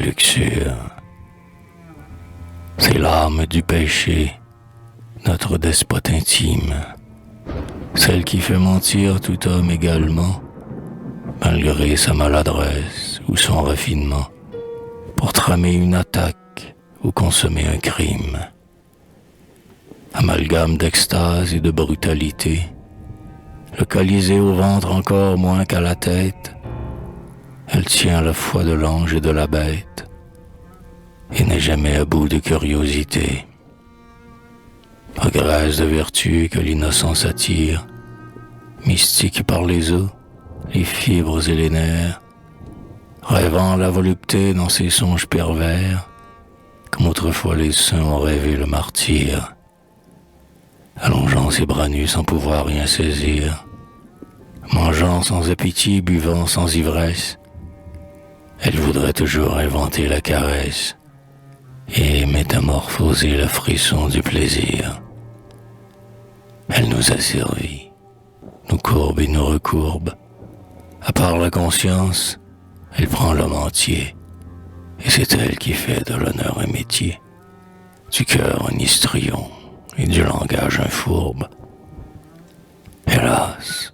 luxure. C'est l'âme du péché, notre despote intime, celle qui fait mentir tout homme également, malgré sa maladresse ou son raffinement, pour tramer une attaque ou consommer un crime. Amalgame d'extase et de brutalité, localisée au ventre encore moins qu'à la tête, elle tient la foi de l'ange et de la bête, et n'est jamais à bout de curiosité. Agresse de vertu que l'innocence attire, mystique par les os, les fibres et les nerfs, rêvant la volupté dans ses songes pervers, comme autrefois les saints ont rêvé le martyre, allongeant ses bras nus sans pouvoir rien saisir, mangeant sans appétit, buvant sans ivresse, elle voudrait toujours inventer la caresse et métamorphoser le frisson du plaisir. Elle nous a servi, nous courbe et nous recourbe. À part la conscience, elle prend l'homme entier, et c'est elle qui fait de l'honneur un métier, du cœur un histrion et du langage un fourbe. Hélas,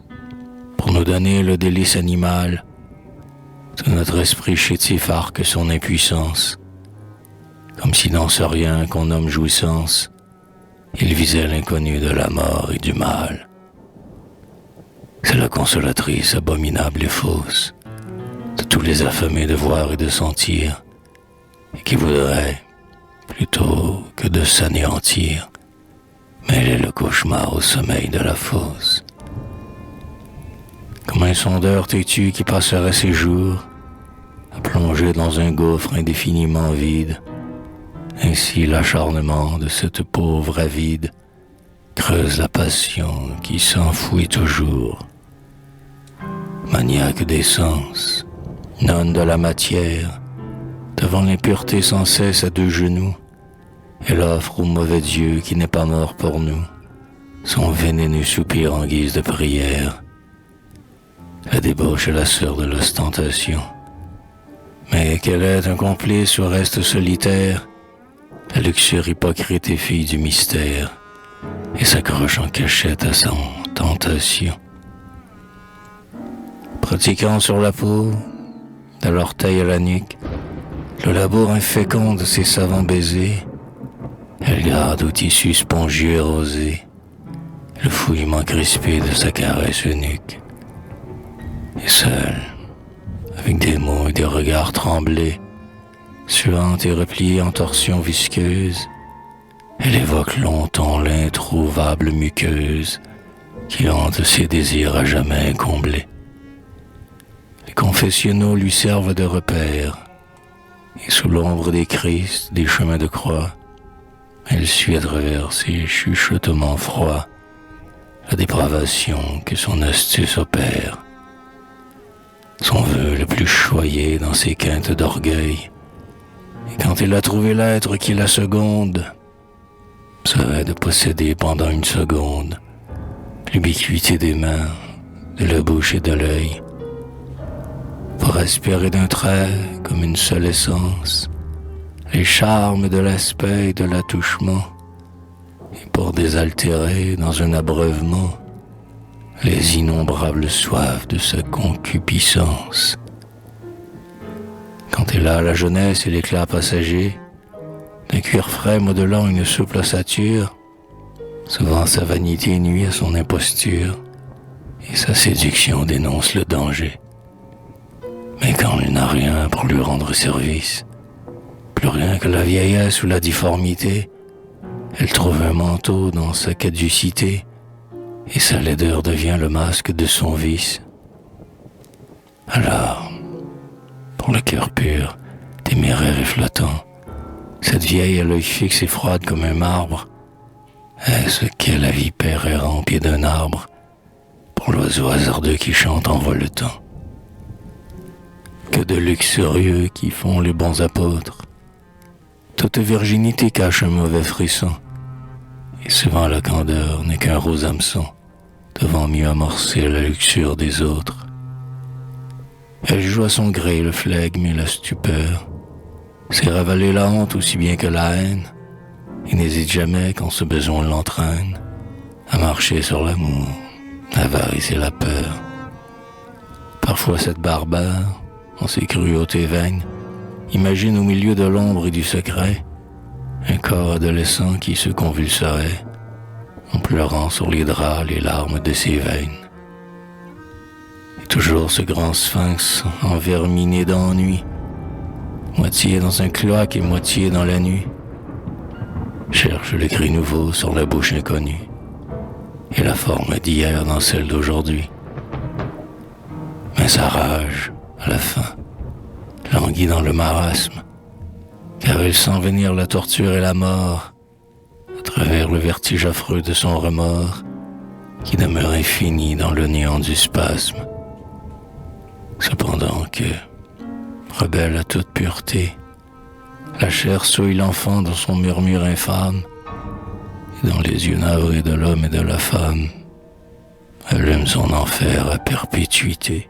pour nous donner le délice animal, tout notre esprit chétif arque son impuissance, comme si dans ce rien qu'on nomme jouissance, il visait l'inconnu de la mort et du mal. C'est la consolatrice abominable et fausse de tous les affamés de voir et de sentir, et qui voudrait, plutôt que de s'anéantir, mêler le cauchemar au sommeil de la fosse. Comme un sondeur têtu qui passerait ses jours à plonger dans un gouffre indéfiniment vide, ainsi l'acharnement de cette pauvre avide creuse la passion qui s'enfouit toujours. Maniaque des sens, nonne de la matière, devant l'impureté sans cesse à deux genoux, elle offre au mauvais Dieu qui n'est pas mort pour nous son vénéneux soupir en guise de prière. La débauche est la sœur de l'ostentation, mais qu'elle est un complice ou reste solitaire, la luxure hypocrite et fille du mystère, et s'accroche en cachette à son tentation. Pratiquant sur la peau, de l'orteil à la nuque, le labour infécond de ses savants baisers, elle garde au tissu spongieux et rosé le fouillement crispé de sa caresse nuque. Et seule, avec des mots et des regards tremblés, suante et repliée en torsion visqueuse, elle évoque longtemps l'introuvable muqueuse qui hante ses désirs à jamais comblés. Les confessionnaux lui servent de repère, et sous l'ombre des Christ, des chemins de croix, elle suit à travers ses chuchotements froids la dépravation que son astuce opère. Son vœu le plus choyé dans ses quintes d'orgueil, et quand il a trouvé l'être qui la seconde, serait de posséder pendant une seconde l'ubiquité des mains, de la bouche et de l'œil, pour aspirer d'un trait comme une seule essence les charmes de l'aspect et de l'attouchement, et pour désaltérer dans un abreuvement les innombrables soifs de sa concupiscence. Quand elle a la jeunesse et l'éclat passager, d'un cuir frais modelant une souple ossature, souvent sa vanité nuit à son imposture, et sa séduction dénonce le danger. Mais quand elle n'a rien pour lui rendre service, plus rien que la vieillesse ou la difformité, elle trouve un manteau dans sa caducité, et sa laideur devient le masque de son vice. Alors, pour le cœur pur, téméraire et flottant, cette vieille à l'œil fixe et froide comme un marbre, est-ce qu'est la vipère errant au pied d'un arbre, pour l'oiseau hasardeux qui chante en voletant? Que de luxurieux qui font les bons apôtres. Toute virginité cache un mauvais frisson, et souvent la candeur n'est qu'un rose hameçon devant mieux amorcer la luxure des autres. Elle joue à son gré le flegme et la stupeur, C'est ravaler la honte aussi bien que la haine, et n'hésite jamais quand ce besoin l'entraîne à marcher sur l'amour, l'avarice et la peur. Parfois cette barbare, en ses cruautés vaines, imagine au milieu de l'ombre et du secret un corps adolescent qui se convulserait en pleurant sur les draps les larmes de ses veines. Et toujours ce grand sphinx enverminé d'ennui, moitié dans un cloaque et moitié dans la nuit, cherche le cri nouveau sur la bouche inconnue et la forme d'hier dans celle d'aujourd'hui. Mais sa rage, à la fin, languit dans le marasme, car elle sent venir la torture et la mort à travers le vertige affreux de son remords qui demeure infini dans le néant du spasme. Cependant que, rebelle à toute pureté, la chair souille l'enfant dans son murmure infâme, et dans les yeux navrés de l'homme et de la femme, allume son enfer à perpétuité.